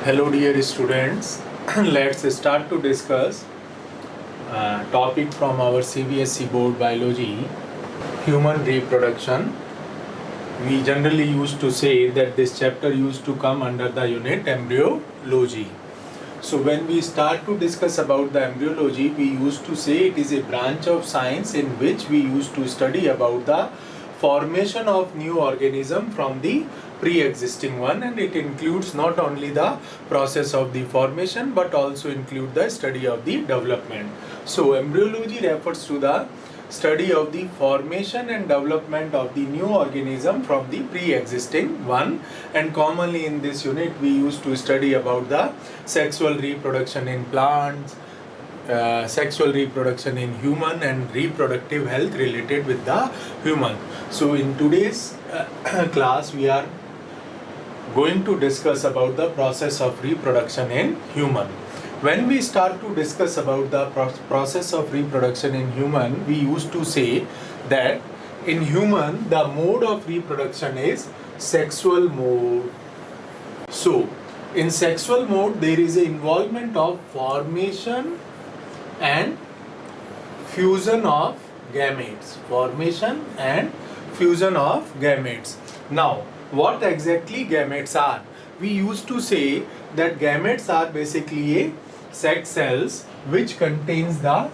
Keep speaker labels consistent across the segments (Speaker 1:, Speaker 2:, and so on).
Speaker 1: Hello dear students, let's start to discuss topic from our CBSE board biology, human reproduction. We generally used to say that this chapter used to come under the unit embryology. So when we start to discuss about the embryology, we used to say it is a branch of science in which we used to study about the formation of new organism from the pre-existing one, and it includes not only the process of the formation but also include the study of the development. So embryology refers to the study of the formation and development of the new organism from the pre-existing one, and commonly in this unit we used to study about the sexual reproduction in plants, sexual reproduction in human, and reproductive health related with the human. So in today's class we are going to discuss about the process of reproduction in human. When we start to discuss about the process of reproduction in human, we used to say that in human the mode of reproduction is sexual mode. So in sexual mode there is an involvement of formation and fusion of gametes. Formation and fusion of gametes. Now, what exactly gametes are? We used to say that gametes are basically a sex cells which contains the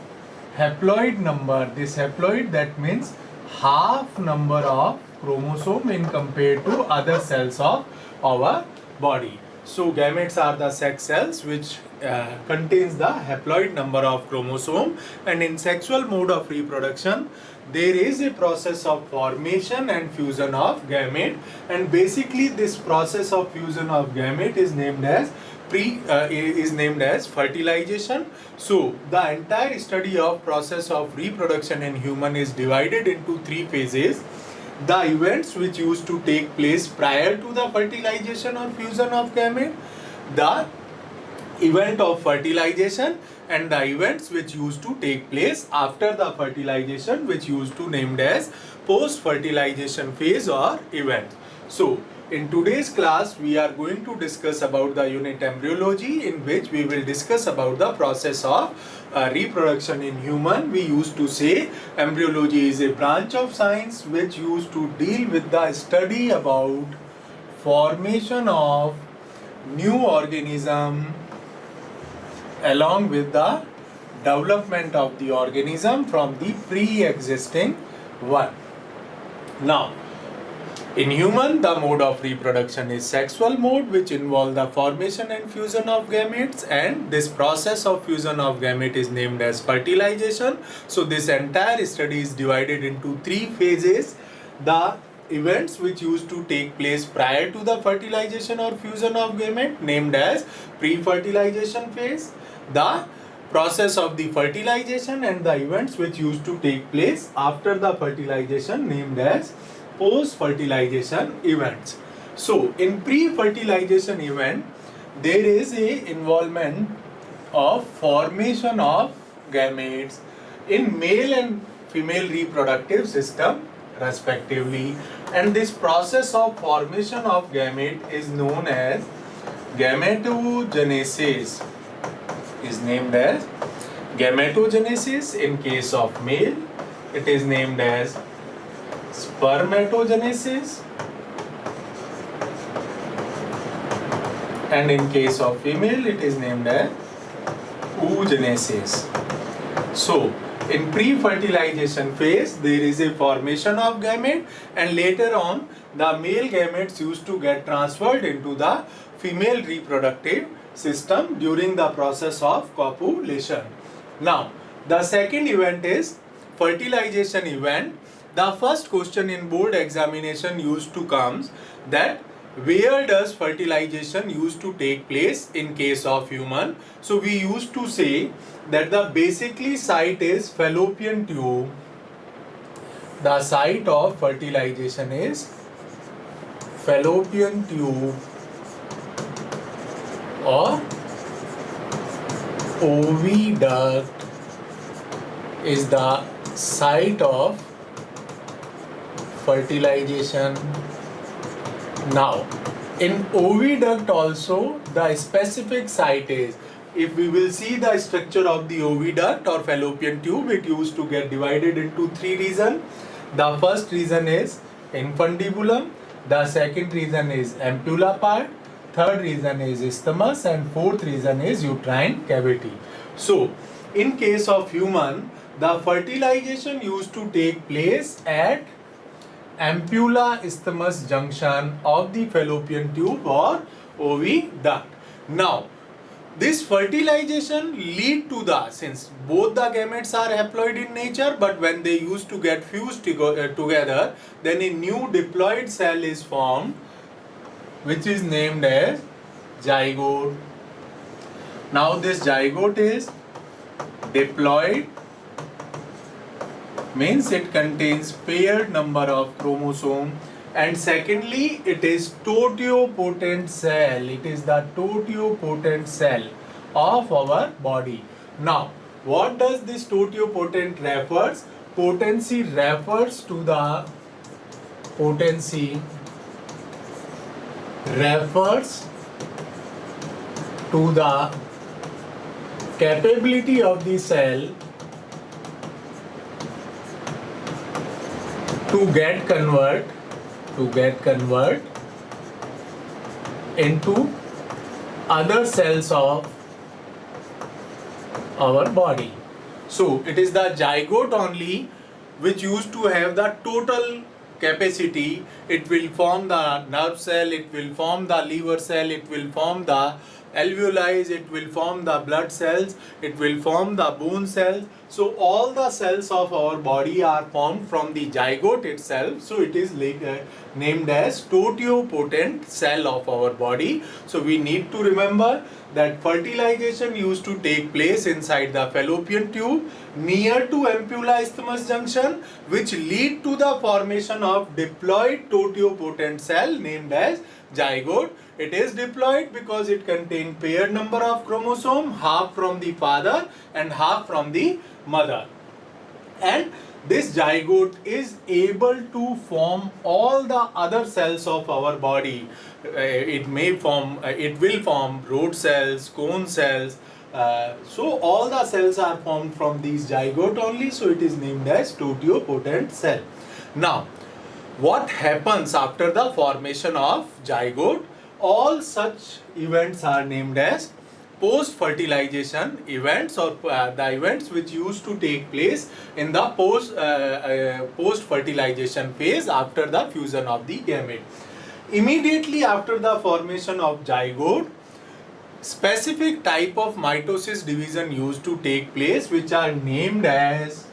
Speaker 1: haploid number. This haploid, that means half number of chromosome in compared to other cells of our body. So gametes are the sex cells which contains the haploid number of chromosome, and in sexual mode of reproduction there is a process of formation and fusion of gamete, and basically this process of fusion of gamete is named as fertilization. So the entire study of process of reproduction in human is divided into three phases: the events which used to take place prior to the fertilization or fusion of gamete, the event of fertilization, and the events which used to take place after the fertilization, which used to named as post-fertilization phase or event. So in today's class we are going to discuss about the unit embryology, in which we will discuss about the process of reproduction in human. We used to say embryology is a branch of science which used to deal with the study about formation of new organism along with the development of the organism from the pre-existing one. Now, in human, the mode of reproduction is sexual mode, which involves the formation and fusion of gametes, and this process of fusion of gamete is named as fertilization. So this entire study is divided into three phases: the events which used to take place prior to the fertilization or fusion of gamete named as pre-fertilization phase, the process of the fertilization, and the events which used to take place after the fertilization named as post-fertilization events. So in pre-fertilization event there is a involvement of formation of gametes in male and female reproductive system respectively, and this process of formation of gamete is known as gametogenesis. Is named as gametogenesis. In case of male it is named as spermatogenesis, and in case of female it is named as oogenesis. So in pre-fertilization phase there is a formation of gamete, and later on the male gametes used to get transferred into the female reproductive system during the process of copulation. Now the second event is fertilization event. The first question in board examination used to come that where does fertilization used to take place in case of human. So we used to say that the basically site is fallopian tube. The site of fertilization is fallopian tube or oviduct is the site of fertilization. Now In oviduct also the specific site is, if we will see the structure of the oviduct or fallopian tube, it used to get divided into three regions. The first region is infundibulum, the second region is ampulla part, third region is isthmus, and fourth region is uterine cavity. So in case of human, the fertilization used to take place at ampulla isthmus junction of the fallopian tube or oviduct. Now this fertilization lead to the, since both the gametes are haploid in nature, but when they used to get fused together, then a new diploid cell is formed, which is named as zygote. Now this zygote is diploid, means it contains paired number of chromosome, and secondly it is totipotent cell. It is the totipotent cell of our body. Now what does this totipotent refers? Potency refers to the capability of the cell to get convert into other cells of our body. So it is the zygote only which used to have the total capacity. It will form the nerve cell, it will form the liver cell, it will form the alveoli, it will form the blood cells, it will form the bone cells. So all the cells of our body are formed from the zygote itself. So it is named as totipotent cell of our body. So we need to remember that fertilization used to take place inside the fallopian tube near to ampulla isthmus junction, which lead to the formation of diploid totipotent cell named as zygote. It is diploid because it contains paired number of chromosome, half from the father and half from the mother. And this zygote is able to form all the other cells of our body. It will form rod cells, cone cells. So all the cells are formed from these zygote only. So it is named as totipotent cell. Now, what happens after the formation of zygote? All such events are named as post-fertilization events, or the events which used to take place in the post-fertilization phase after the fusion of the gamete. Immediately after the formation of zygote, specific type of mitosis division used to take place, which are named as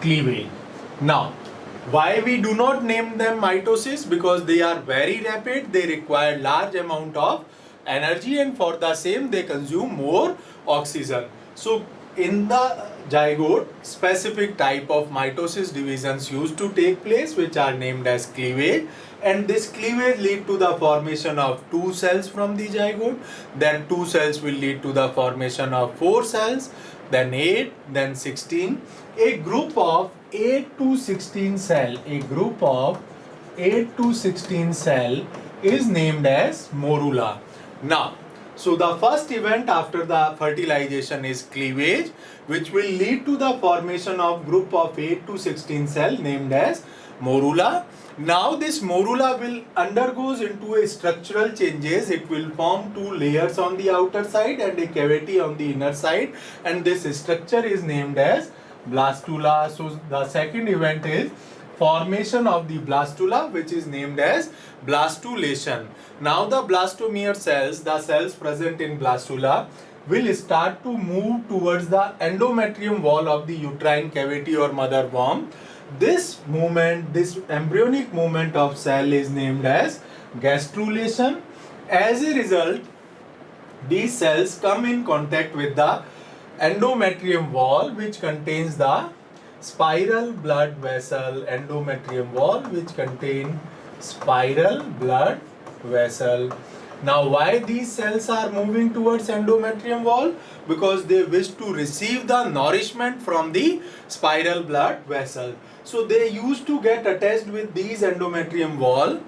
Speaker 1: cleavage. Now, why we do not name them mitosis? Because they are very rapid, they require large amount of energy, and for the same they consume more oxygen. So in the zygote, specific type of mitosis divisions used to take place, which are named as cleavage, and this cleavage lead to the formation of 2 cells from the zygote. Then 2 cells will lead to the formation of 4 cells, then 8, then 16. A group of 8 to 16 cell, is named as morula. Now, so the first event after the fertilization is cleavage, which will lead to the formation of group of 8 to 16 cell named as morula. Now this morula will undergoes into a structural changes. It will form 2 layers on the outer side and a cavity on the inner side, and this structure is named as blastula. So the second event is formation of the blastula, which is named as blastulation. Now the blastomere cells, the cells present in blastula, will start to move towards the endometrium wall of the uterine cavity or mother womb. This movement, this embryonic movement of cell is named as gastrulation. As a result, these cells come in contact with the endometrium wall, which contains the spiral blood vessel. Endometrium wall which contain spiral blood vessel. Now why these cells are moving towards endometrium wall? Because they wish to receive the nourishment from the spiral blood vessel. So they used to get attached with these endometrium wall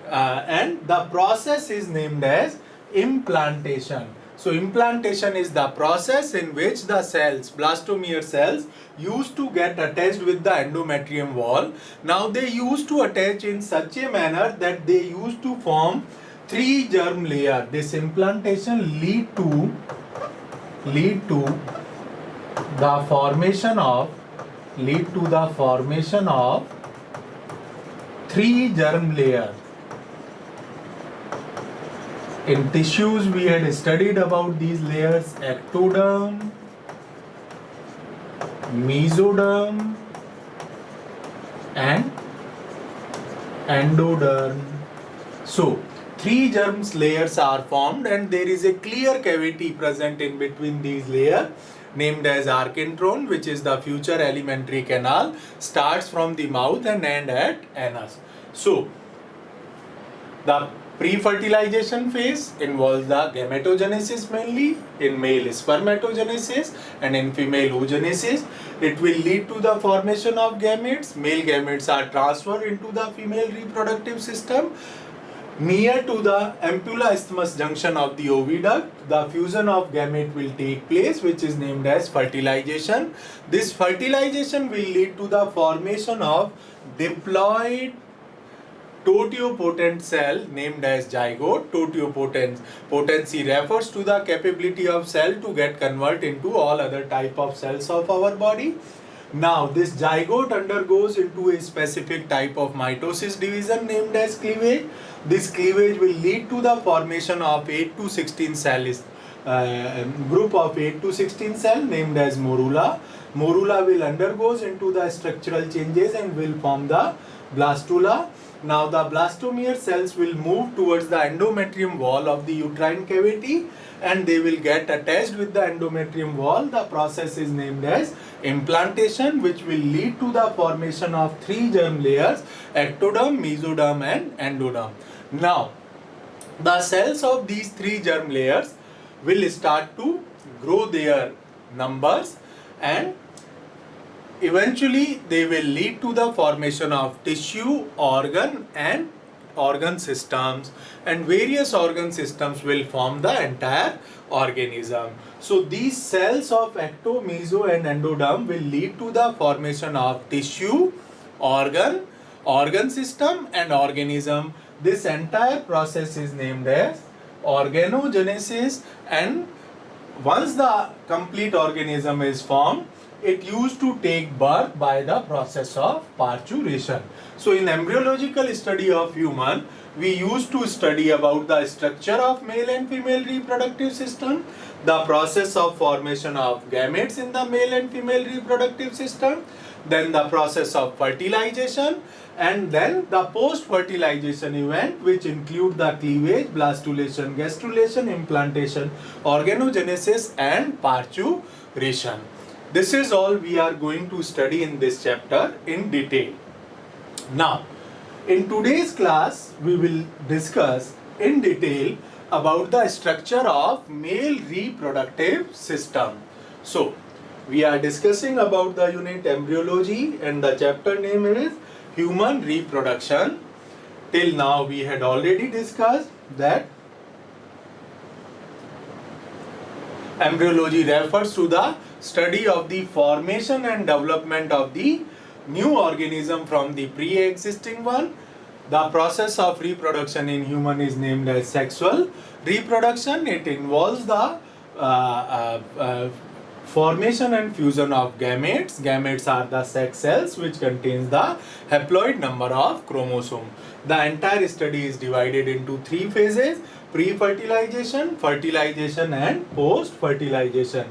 Speaker 1: and the process is named as implantation. So implantation is the process in which the cells, blastomere cells, used to get attached with the endometrium wall. Now they used to attach in such a manner that they used to form 3 germ layer. This implantation lead to the formation of 3 germ layer. In tissues we had studied about these layers: ectoderm, mesoderm and endoderm. So 3 germs layers are formed and there is a clear cavity present in between these layers named as archintron, which is the future alimentary canal, starts from the mouth and end at anus. So the pre-fertilization phase involves the gametogenesis mainly, in male spermatogenesis and in female oogenesis. It will lead to the formation of gametes. Male gametes are transferred into the female reproductive system. Near to the ampulla-isthmus junction of the oviduct, the fusion of gamete will take place, which is named as fertilization. This fertilization will lead to the formation of diploid totipotent cell named as zygote. Totipotency refers to the capability of cell to get converted into all other type of cells of our body. Now this zygote undergoes into a specific type of mitosis division named as cleavage. This cleavage will lead to the formation of 8 to 16 cells, group of 8 to 16 cell named as morula. Morula will undergoes into the structural changes and will form the blastula. Now the blastomere cells will move towards the endometrium wall of the uterine cavity and they will get attached with the endometrium wall. The process is named as implantation, which will lead to the formation of 3 germ layers: ectoderm, mesoderm and endoderm. Now the cells of these 3 germ layers will start to grow their numbers and eventually they will lead to the formation of tissue, organ and organ systems, and various organ systems will form the entire organism. So these cells of ecto, meso and endoderm will lead to the formation of tissue, organ system and organism. This entire process is named as organogenesis, and once the complete organism is formed, it used to take birth by the process of parturition. So in embryological study of human, we used to study about the structure of male and female reproductive system, the process of formation of gametes in the male and female reproductive system, then the process of fertilization, and then the post-fertilization event, which include the cleavage, blastulation, gastrulation, implantation, organogenesis and parturition. This is all we are going to study in this chapter in detail. Now, in today's class, we will discuss in detail about the structure of male reproductive system. So, we are discussing about the unit embryology and the chapter name is human reproduction. Till now, we had already discussed that embryology refers to the study of the formation and development of the new organism from the pre-existing one. The process of reproduction in human is named as sexual reproduction. It involves the formation and fusion of gametes. Gametes are the sex cells which contains the haploid number of chromosome. The entire study is divided into 3 phases: pre-fertilization, fertilization and post-fertilization.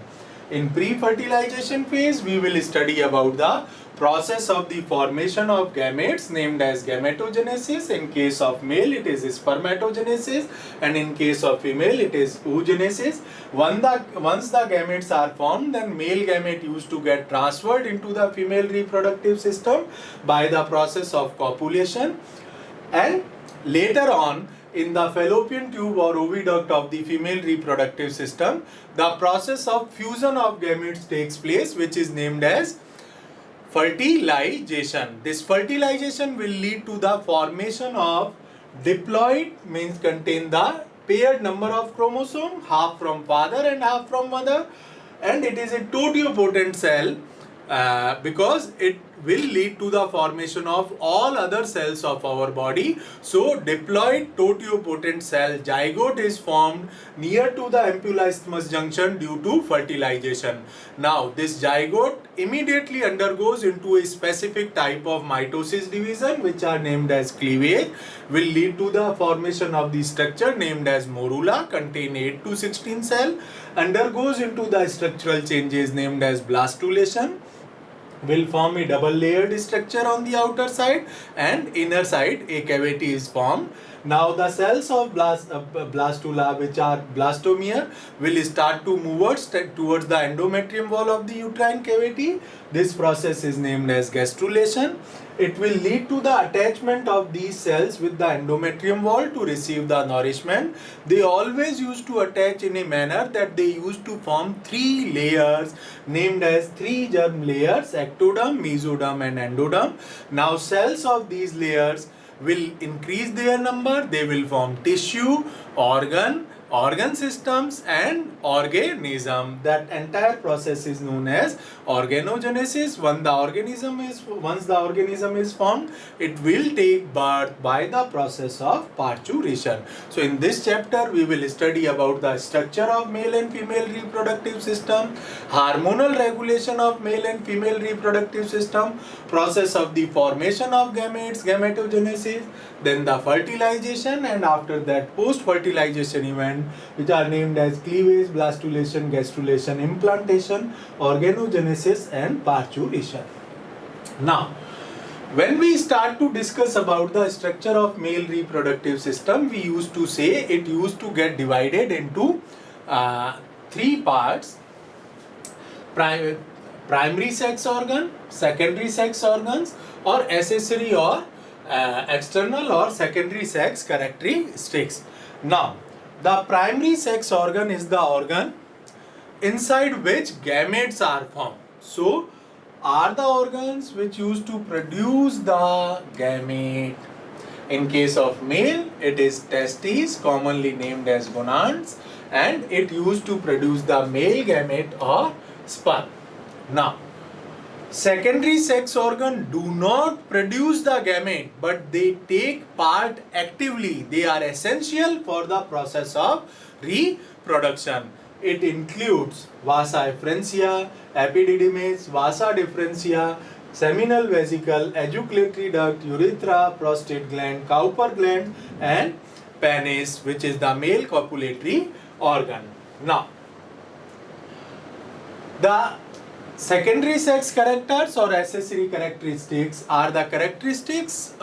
Speaker 1: In pre-fertilization phase, we will study about the process of the formation of gametes named as gametogenesis. In case of male, it is spermatogenesis, and in case of female, it is oogenesis. Once the gametes are formed, then male gamete used to get transferred into the female reproductive system by the process of copulation, and later on, in the fallopian tube or oviduct of the female reproductive system, the process of fusion of gametes takes place, which is named as fertilization. This fertilization will lead to the formation of Diploid means contain the paired number of chromosome, half from father and half from mother, and it is a totipotent cell because it will lead to the formation of all other cells of our body. So diploid totipotent cell zygote is formed near to the ampulla isthmus junction due to fertilization. Now this zygote immediately undergoes into a specific type of mitosis division, which are named as cleavage, will lead to the formation of the structure named as morula, contain 8 to 16 cell, undergoes into the structural changes named as blastulation, will form a double layered structure on the outer side, and inner side a cavity is formed. Now the cells of blastula, which are blastomere, will start to move towards the endometrium wall of the uterine cavity. This process is named as gastrulation. It will lead to the attachment of these cells with the endometrium wall to receive the nourishment. They always used to attach in a manner that they used to form 3 layers named as 3 germ layers: ectoderm, mesoderm and endoderm. Now cells of these layers will increase their number. They will form tissue, organ systems and organism. That entire process is known as organogenesis. Once the organism is formed, it will take birth by the process of parturition. So in this chapter we will study about the structure of male and female reproductive system, hormonal regulation of male and female reproductive system, process of the formation of gametes, gametogenesis, then the fertilization, and after that post-fertilization event, which are named as cleavage, blastulation, gastrulation, implantation, organogenesis and parturition. Now, when we start to discuss about the structure of male reproductive system, we used to say it used to get divided into 3 parts: primary sex organ, secondary sex organs, or accessory or external or secondary sex characteristics. Now, the primary sex organ is the organ inside which gametes are formed. So, are the organs which used to produce the gamete. In case of male, it is testes, commonly named as gonads, and it used to produce the male gamete or sperm. Now, secondary sex organ do not produce the gamete, but they take part actively. They are essential for the process of reproduction. It includes vasa efferentia, epididymis, vasa differentia, seminal vesicle, ejaculatory duct, urethra, prostate gland, Cowper gland, and penis, which is the male copulatory organ. Now, the secondary sex characters or accessory characteristics are the characteristics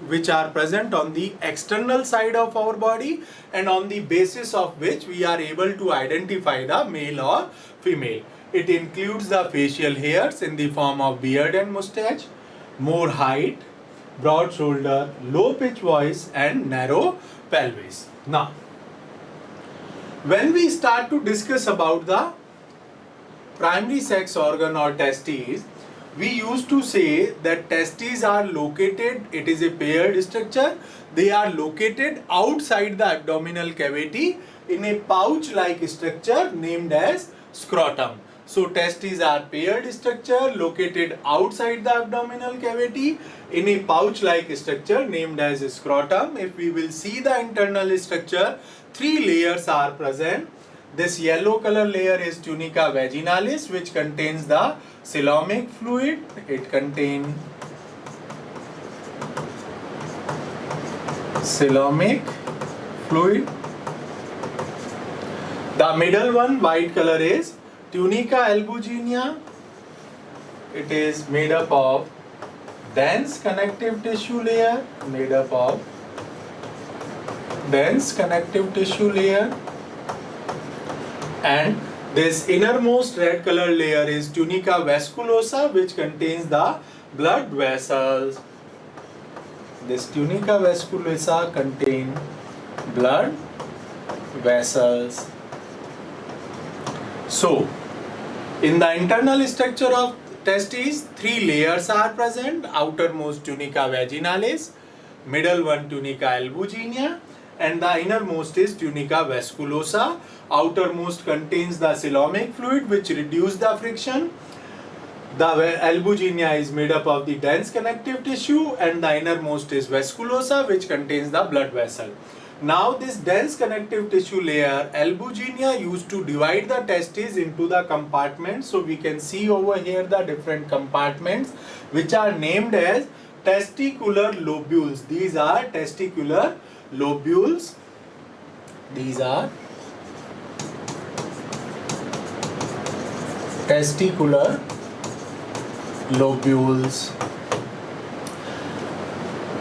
Speaker 1: which are present on the external side of our body, and on the basis of which we are able to identify the male or female. It includes the facial hairs in the form of beard and mustache, more height, broad shoulder, low pitch voice and narrow pelvis. Now, when we start to discuss about the primary sex organ or testes, we used to say that testes are located, it is a paired structure, they are located outside the abdominal cavity in a pouch-like structure named as scrotum. So testes are paired structure located outside the abdominal cavity in a pouch-like structure named as scrotum. If we will see the internal structure, 3 layers are present. This yellow color layer is tunica vaginalis, which contains the coelomic fluid. It contains coelomic fluid. The middle one, white color, is tunica albuginea. It is made up of dense connective tissue layer, and this innermost red color layer is tunica vasculosa, which contains the blood vessels. This tunica vasculosa contains blood vessels. So, in the internal structure of testes, 3 layers are present: outermost tunica vaginalis, middle one tunica albuginea, and the innermost is tunica vasculosa. Outermost contains the coelomic fluid which reduce the friction. The albuginea is made up of the dense connective tissue, and the innermost is vasculosa which contains the blood vessel. Now this dense connective tissue layer, albuginea, used to divide the testes into the compartments. So we can see over here the different compartments which are named as testicular lobules. These are testicular lobules. These are testicular lobules.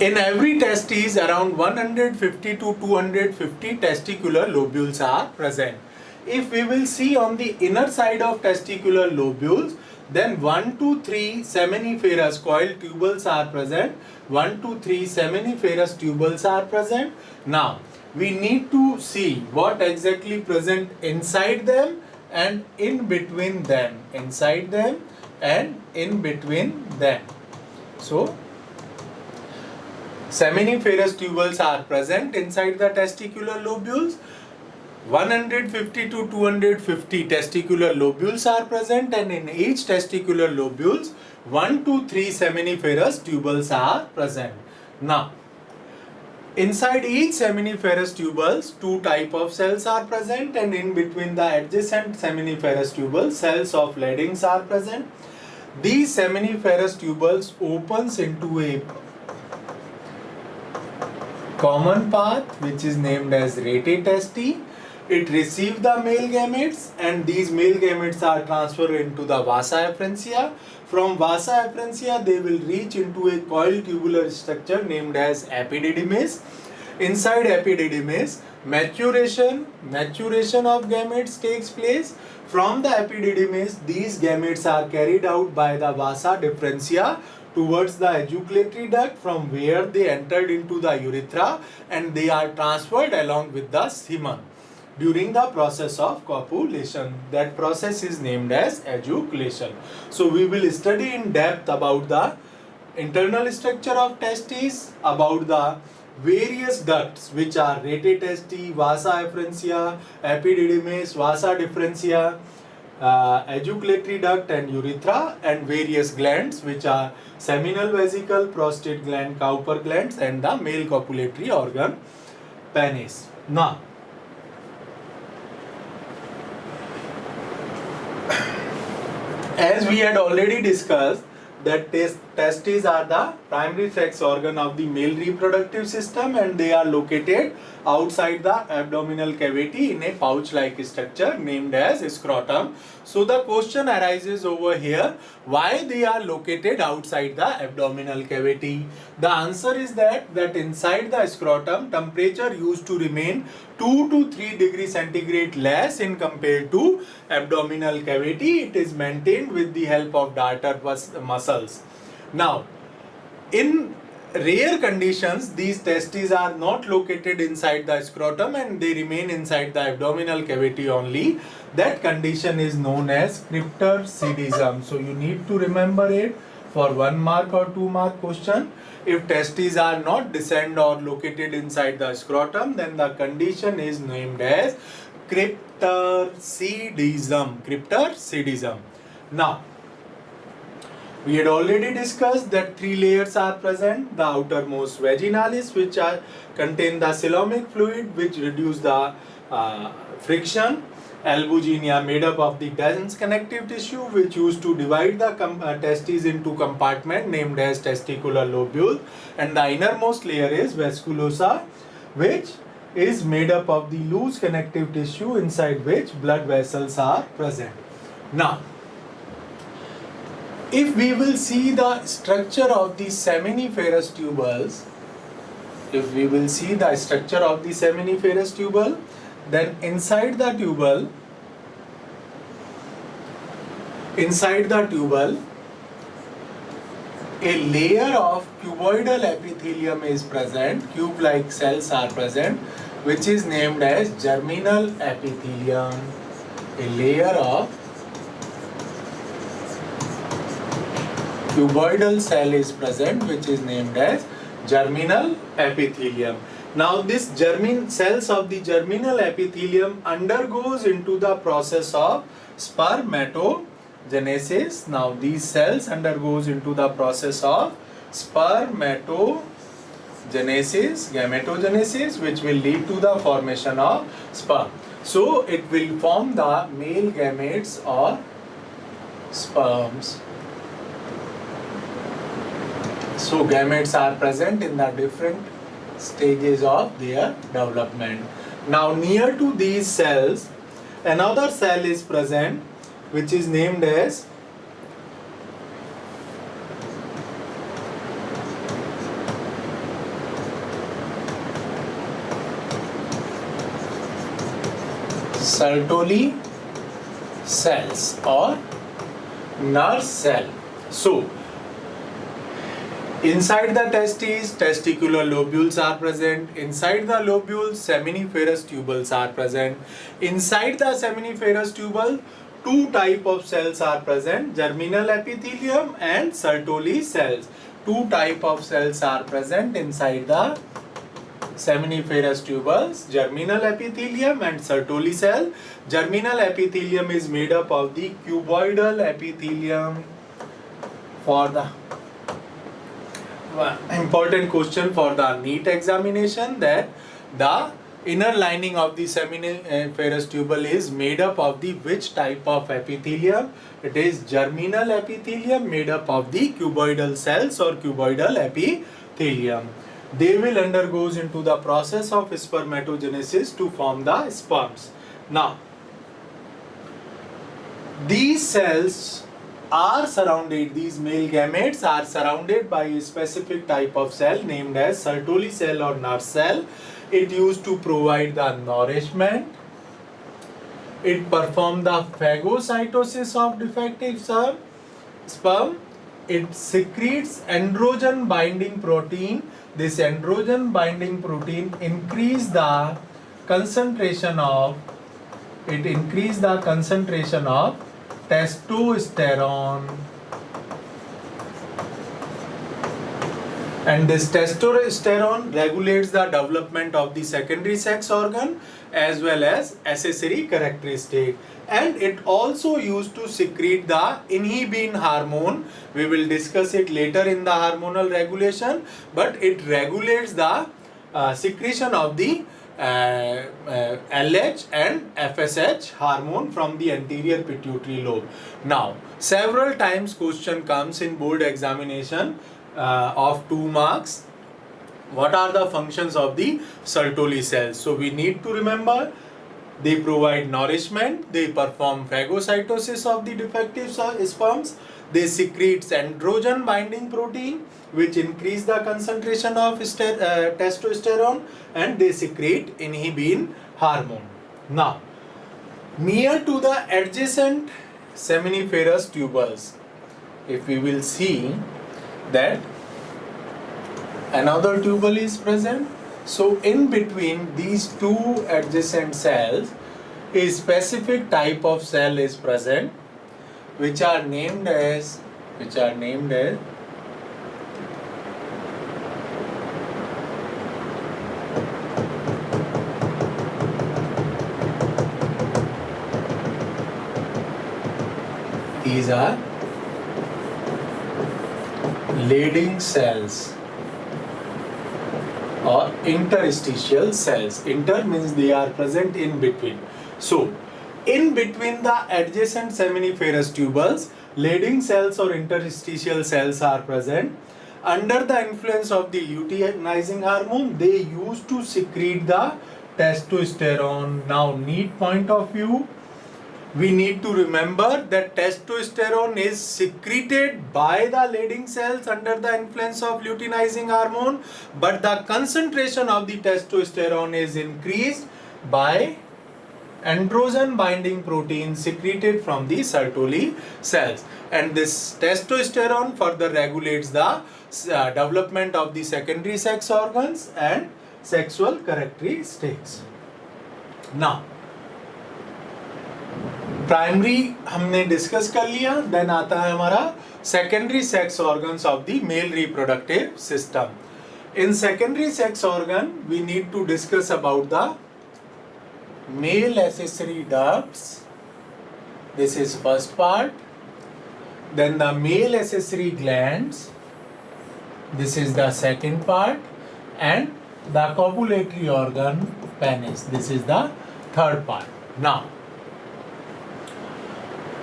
Speaker 1: In every testis, around 150 to 250 testicular lobules are present. If we will see on the inner side of testicular lobules, then 1 to 3 seminiferous coiled tubules are present. 1 to 3 seminiferous tubules are present. Now, we need to see what exactly present inside them and in between them. Inside them and in between them. So, seminiferous tubules are present inside the testicular lobules. 150 to 250 testicular lobules are present, and in each testicular lobules 1 to 3 seminiferous tubules are present. Now, inside each seminiferous tubules, two type of cells are present, and in between the adjacent seminiferous tubules, cells of Leddings are present. These seminiferous tubules opens into a common path which is named as rete testi. It receives the male gametes, and these male gametes are transferred into the vasa efferentia. From vasa efferentia they will reach into a coiled tubular structure named as epididymis. Inside epididymis, maturation of gametes takes place. From the epididymis, these gametes are carried out by the vasa differentia towards the ejaculatory duct, from where they entered into the urethra, and they are transferred along with the semen during the process of copulation. That process is named as ejaculation. So we will study in depth about the internal structure of testes, about the various ducts which are rete testi, vasa efferentia, epididymis, vasa differentia, ejaculatory duct and urethra, and various glands which are seminal vesicle, prostate gland, Cowper glands, and the male copulatory organ penis. Now, as we had already discussed, that testes are the primary sex organ of the male reproductive system, and they are located outside the abdominal cavity in a pouch-like structure named as scrotum. So the question arises over here, why they are located outside the abdominal cavity? The answer is that inside the scrotum, temperature used to remain 2 to 3 degrees centigrade less in compared to abdominal cavity. It is maintained with the help of darter muscles. Now, in rare conditions, these testes are not located inside the scrotum and they remain inside the abdominal cavity only. That condition is known as cryptorchidism. So you need to remember it for 1 mark or 2 mark question. If testes are not descend or located inside the scrotum, then the condition is named as cryptorchidism. Cryptorchidism. Now, we had already discussed that 3 layers are present. The outermost vaginalis, which contain the coelomic fluid which reduce the friction. Albuginea, made up of the dense connective tissue which used to divide the testes into compartment named as testicular lobule, and the innermost layer is vasculosa, which is made up of the loose connective tissue inside which blood vessels are present. Now, if we will see the structure of the seminiferous tubules, then inside the tubule, a layer of cuboidal epithelium is present, cube-like cells are present, which is named as germinal epithelium. A layer of cuboidal cell is present, which is named as germinal epithelium. Now this cells of the germinal epithelium undergoes into the process of spermatogenesis. Now these cells undergoes into the process of gametogenesis, which will lead to the formation of sperm. So it will form the male gametes or sperms. So gametes are present in the different stages of their development. Now near to these cells, another cell is present which is named as Sertoli cells or nurse cell. So inside the testes, testicular lobules are present. Inside the lobules, seminiferous tubules are present. Inside the seminiferous tubule, two type of cells are present: germinal epithelium and Sertoli cells. Two type of cells are present inside the seminiferous tubules: germinal epithelium and Sertoli cell. Germinal epithelium is made up of the cuboidal epithelium. For the important question for the NEET examination, that the inner lining of the seminiferous tubule is made up of the which type of epithelium? It is germinal epithelium made up of the cuboidal cells or cuboidal epithelium. They will undergoes into the process of spermatogenesis to form the sperms. Now these cells are surrounded, these male gametes are surrounded by a specific type of cell named as Sertoli cell or nurse cell. It used to provide the nourishment. It performs the phagocytosis of defective sperm. It secretes androgen binding protein. This androgen binding protein increase the concentration of testosterone, and this testosterone regulates the development of the secondary sex organ as well as accessory characteristic, and it also used to secrete the inhibin hormone. We will discuss it later in the hormonal regulation, but it regulates the secretion of the LH and FSH hormone from the anterior pituitary lobe. Now, several times question comes in board examination of 2 marks. What are the functions of the Sertoli cells? So we need to remember they provide nourishment, they perform phagocytosis of the defective sperms, they secrete androgen binding protein which increase the concentration of testosterone, and they secrete inhibin hormone. Now, near to the adjacent seminiferous tubules, if we will see that another tubule is present. So in between these two adjacent cells, a specific type of cell is present which are named as these are leading cells or interstitial cells. Inter means they are present in between. So in between the adjacent seminiferous tubules, leading cells or interstitial cells are present. Under the influence of the luteinizing hormone, they used to secrete the testosterone. Now, NEET point of view, we need to remember that testosterone is secreted by the leading cells under the influence of luteinizing hormone, but the concentration of the testosterone is increased by androgen binding protein secreted from the Sertoli cells, and this testosterone further regulates the development of the secondary sex organs and sexual characteristics. Now, primary हमने discuss कर लिया, then आता है हमारा secondary sex organs of the male reproductive system. In secondary sex organ, we need to discuss about the male accessory ducts. This is first part. Then the male accessory glands. This is the second part. And the copulatory organ penis. This is the third part. Now,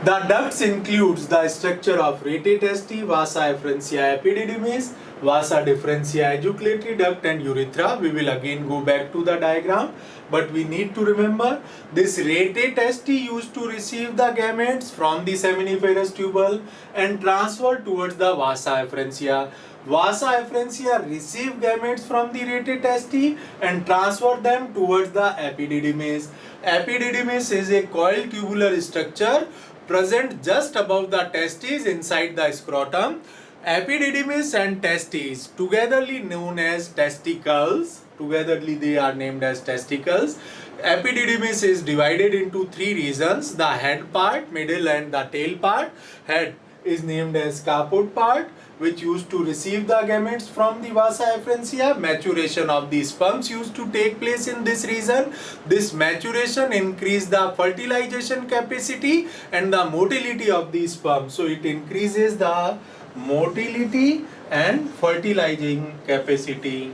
Speaker 1: the ducts includes the structure of rete testi, vasa efferentia epididymis, vasa differentia ejaculatory duct and urethra. We will again go back to the diagram, but we need to remember this rete testi used to receive the gametes from the seminiferous tubule and transfer towards the vasa efferentia. Vasa efferentia receive gametes from the rete testi and transfer them towards the epididymis. Epididymis is a coiled tubular structure present just above the testes inside the scrotum. Epididymis and testes, togetherly known as testicles, togetherly they are named as testicles. Epididymis is divided into three regions: the head part, middle and the tail part. Head is named as caput part, which used to receive the gametes from the vasa efferentia. Maturation of the sperms used to take place in this region. This maturation increased the fertilization capacity and the motility of the sperm. So it increases the motility and fertilizing capacity.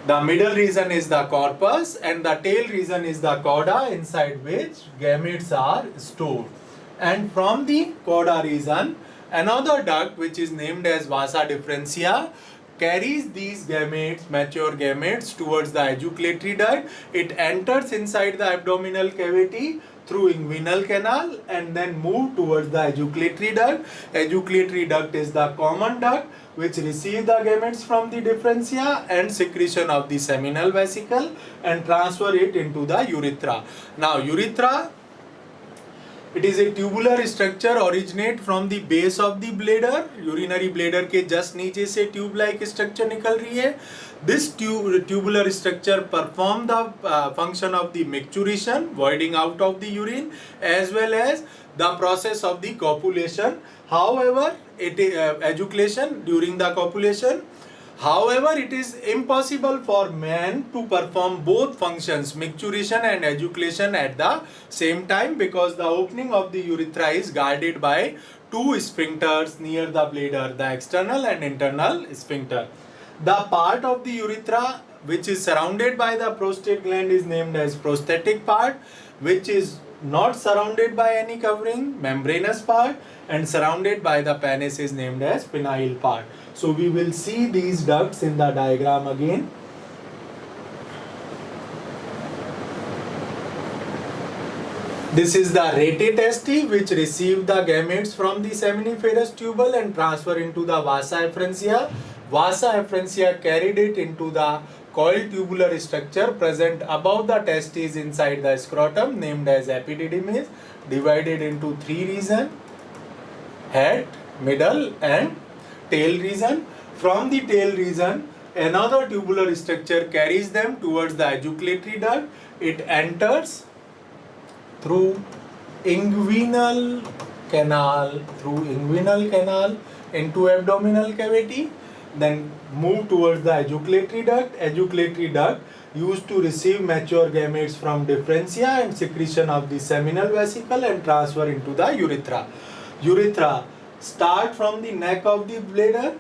Speaker 1: The middle region is the corpus and the tail region is the cauda, inside which gametes are stored. And from the cauda region, another duct which is named as vasa differentia carries these gametes, mature gametes, towards the ejaculatory duct. It enters inside the abdominal cavity through inguinal canal and then move towards the ejaculatory duct. Ejaculatory duct is the common duct which receive the gametes from the differentia and secretion of the seminal vesicle and transfer it into the urethra. Now urethra, it is a tubular structure originate from the base of the bladder. Urinary bladder के just नीचे से tube like structure निकल रही है. This tubular structure perform the function of the micturition, voiding out of the urine, as well as the process of the copulation. However, ejaculation during the copulation. However, it is impossible for man to perform both functions, micturition and ejaculation, at the same time, because the opening of the urethra is guarded by two sphincters near the bladder, the external and internal sphincter. The part of the urethra which is surrounded by the prostate gland is named as prostatic part, which is not surrounded by any covering, membranous part, and surrounded by the penis is named as penile part. So we will see these ducts in the diagram again. This is the rete testi which receive the gametes from the seminiferous tubule and transfer into the vasa efferentia. Vasa efferentia carried it into the coiled tubular structure present above the testes inside the scrotum named as epididymis, divided into three regions: head, middle and tail region. From the tail region, another tubular structure carries them towards the ejaculatory duct. It enters through inguinal canal into abdominal cavity, then move towards the ejaculatory duct. Ejaculatory duct used to receive mature gametes from differentia and secretion of the seminal vesicle and transfer into the urethra. Urethra start from the neck of the bladder,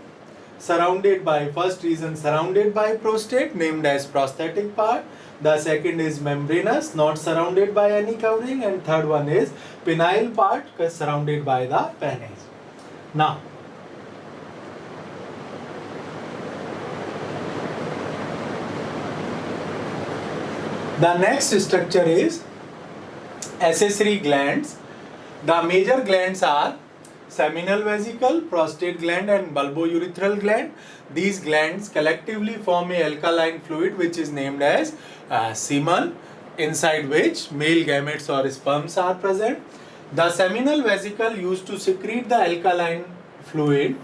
Speaker 1: surrounded by, first region surrounded by prostate named as prostatic part. The second is membranous, not surrounded by any covering, and third one is penile part surrounded by the penis. Now, the next structure is accessory glands. The major glands are seminal vesicle, prostate gland and bulbourethral gland. These glands collectively form a alkaline fluid which is named as semen, inside which male gametes or sperms are present. The seminal vesicle used to secrete the alkaline fluid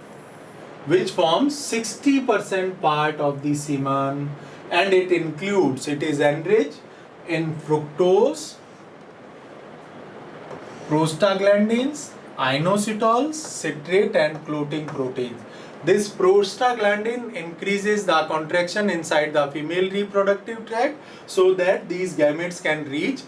Speaker 1: which forms 60% part of the semen, and it is enriched in fructose, prostaglandins, inositols, citrate and clotting proteins. This prostaglandin increases the contraction inside the female reproductive tract so that these gametes can reach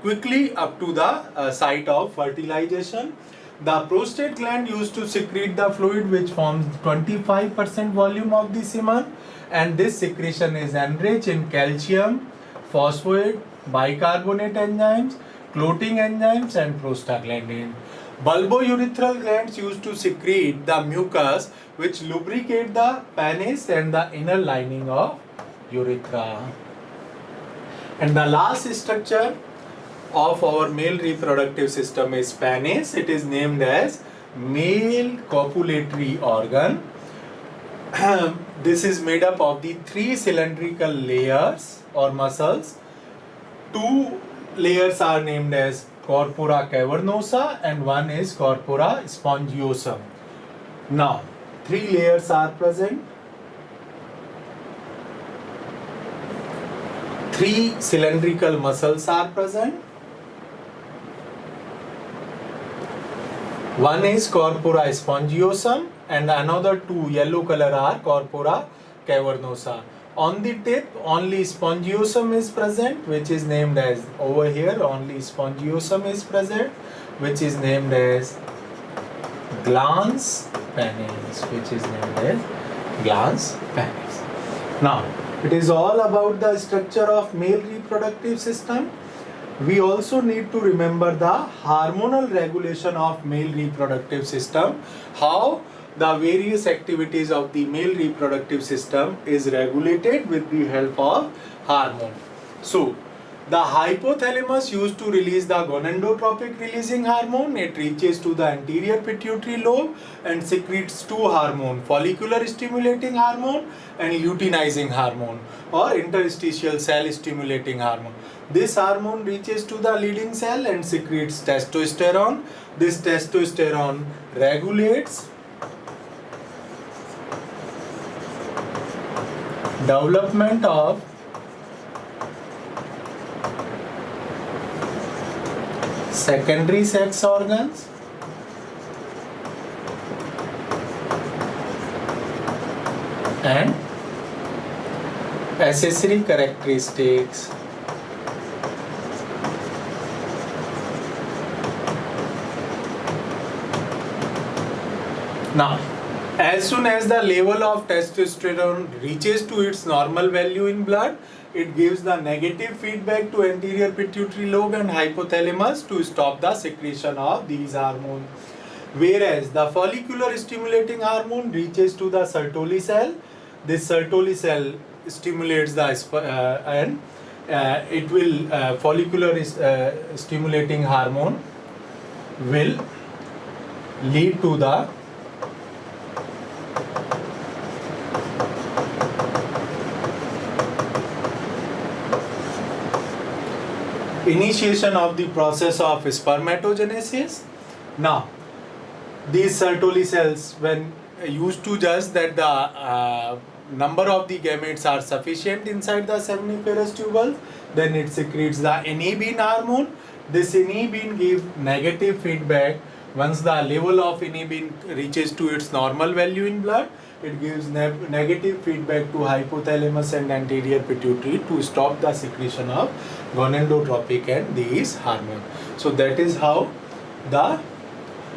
Speaker 1: quickly up to the site of fertilization. The prostate gland used to secrete the fluid which forms 25% volume of the semen, and this secretion is enriched in calcium, phosphate, bicarbonate enzymes, clotting enzymes and prostaglandin. Bulbourethral glands used to secrete the mucus which lubricate the penis and the inner lining of urethra. And the last structure of our male reproductive system is penis. It is named as male copulatory organ. This is made up of the 3 cylindrical layers or muscles. 2 layers are named as corpora cavernosa and one is corpora spongiosum. Now 3 layers are present. 3 cylindrical muscles are present. One is corpora spongiosum and another 2 yellow color are corpora cavernosa. On the tip only spongiosum is present, which is named as, over here only spongiosum is present, which is named as glans penis, Now it is all about the structure of male reproductive system. We also need to remember the hormonal regulation of male reproductive system, how the various activities of the male reproductive system is regulated with the help of hormone. So, the hypothalamus used to release the gonadotrophic releasing hormone. It reaches to the anterior pituitary lobe and secretes 2 hormones, follicular stimulating hormone and luteinizing hormone or interstitial cell stimulating hormone. This hormone reaches to the leading cell and secretes testosterone. This testosterone regulates development of secondary sex organs and accessory characteristics. Now, as soon as the level of testosterone reaches to its normal value in blood, it gives the negative feedback to anterior pituitary lobe and hypothalamus to stop the secretion of these hormones. Whereas the follicular stimulating hormone reaches to the Sertoli cell. This Sertoli cell stimulates the follicular stimulating hormone will lead to the initiation of the process of spermatogenesis. Now, these Sertoli cells, when used to judge that the number of the gametes are sufficient inside the seminiferous tubule, then it secretes the inhibin hormone. This inhibin gives negative feedback. Once the level of inhibin reaches to its normal value in blood, it gives negative feedback to hypothalamus and anterior pituitary to stop the secretion of gonadotropic and these hormones. So that is how the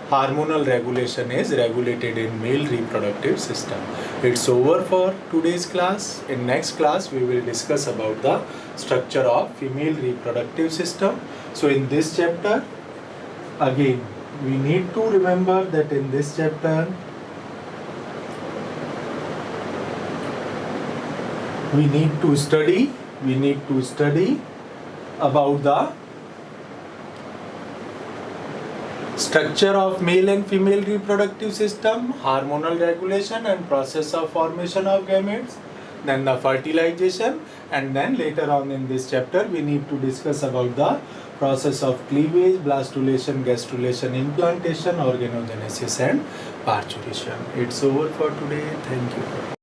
Speaker 1: hormonal regulation is regulated in male reproductive system. It's over for today's class. In next class we will discuss about the structure of female reproductive system. So in this chapter, again we need to remember that in this chapter we need to study about the structure of male and female reproductive system, hormonal regulation and process of formation of gametes, then the fertilization, and then later on in this chapter we need to discuss about the process of cleavage, blastulation, gastrulation, implantation, organogenesis and parturition. It's over for today. Thank you.